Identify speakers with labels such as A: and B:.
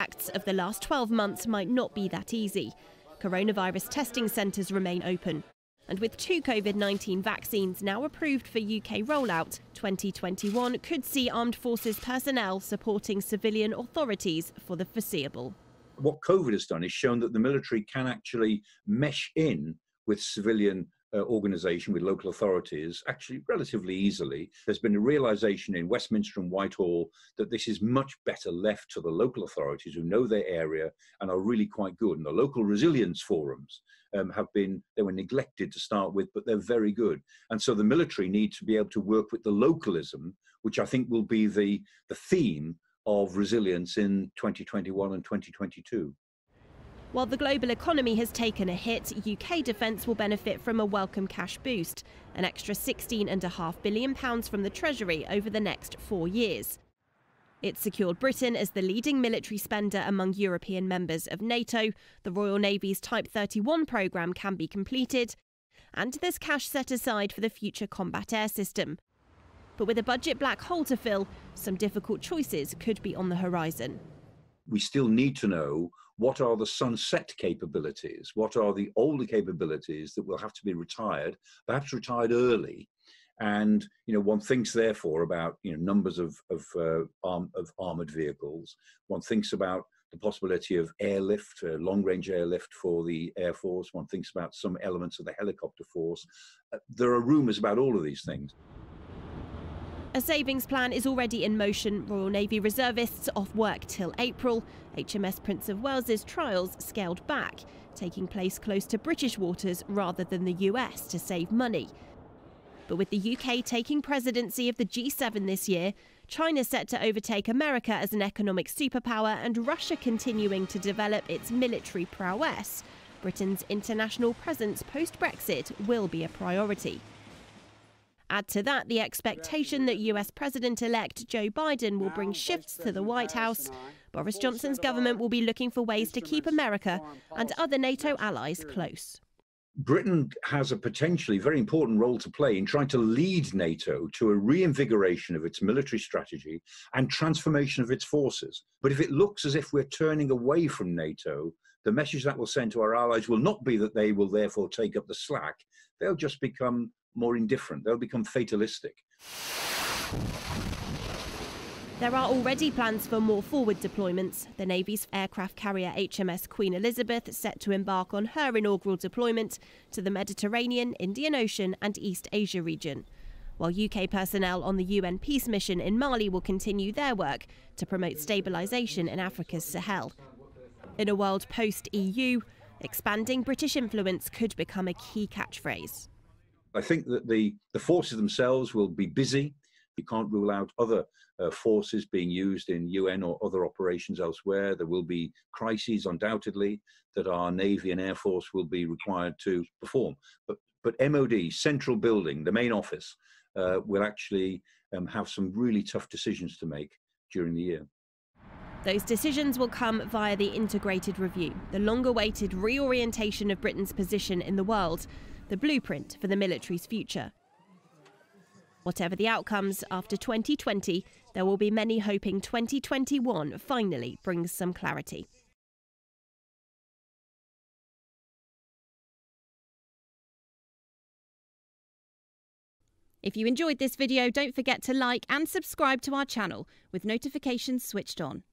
A: facts of the last 12 months might not be that easy. Coronavirus testing centres remain open. And with 2 COVID-19 vaccines now approved for UK rollout, 2021 could see armed forces personnel supporting civilian authorities for the foreseeable.
B: What COVID has done is shown that the military can actually mesh in with civilian organisation, with local authorities, actually relatively easily. There's been a realisation in Westminster and Whitehall that this is much better left to the local authorities who know their area and are really quite good. And the local resilience forums they were neglected to start with, but they're very good. And so the military need to be able to work with the localism, which I think will be the theme of resilience in 2021 and 2022.
A: While the global economy has taken a hit, UK defence will benefit from a welcome cash boost, an extra £16.5 billion from the Treasury over the next 4 years. It secured Britain as the leading military spender among European members of NATO, the Royal Navy's Type 31 programme can be completed, and there's cash set aside for the Future Combat Air System. But with a budget black hole to fill, some difficult choices could be on the horizon.
B: We still need to know what are the sunset capabilities, what are the older capabilities that will have to be retired, perhaps retired early. And one thinks therefore about numbers of armoured vehicles. One thinks about the possibility of airlift, long-range airlift for the Air Force. One thinks about some elements of the helicopter force. There are rumours about all of these things.
A: A savings plan is already in motion. Royal Navy reservists off work till April. HMS Prince of Wales's trials scaled back, taking place close to British waters rather than the US to save money. But with the UK taking presidency of the G7 this year, China set to overtake America as an economic superpower, and Russia continuing to develop its military prowess, Britain's international presence post-Brexit will be a priority. Add to that the expectation that US President-elect Joe Biden will bring shifts to the White House. Boris Johnson's government will be looking for ways to keep America and other NATO allies close.
B: Britain has a potentially very important role to play in trying to lead NATO to a reinvigoration of its military strategy and transformation of its forces. But if it looks as if we're turning away from NATO, the message that will send to our allies will not be that they will therefore take up the slack. They'll just become more indifferent. They'll become fatalistic.
A: There are already plans for more forward deployments. The Navy's aircraft carrier HMS Queen Elizabeth set to embark on her inaugural deployment to the Mediterranean, Indian Ocean and East Asia region, while UK personnel on the UN peace mission in Mali will continue their work to promote stabilisation in Africa's Sahel. In a world post-EU, expanding British influence could become a key catchphrase.
B: I think that the forces themselves will be busy. You can't rule out other forces being used in UN or other operations elsewhere. There will be crises, undoubtedly, that our Navy and Air Force will be required to perform. But MOD, central building, the main office, will actually have some really tough decisions to make during the year.
A: Those decisions will come via the integrated review, the long-awaited reorientation of Britain's position in the world, the blueprint for the military's future. Whatever the outcomes, after 2020, there will be many hoping 2021 finally brings some clarity. If you enjoyed this video, don't forget to like and subscribe to our channel with notifications switched on.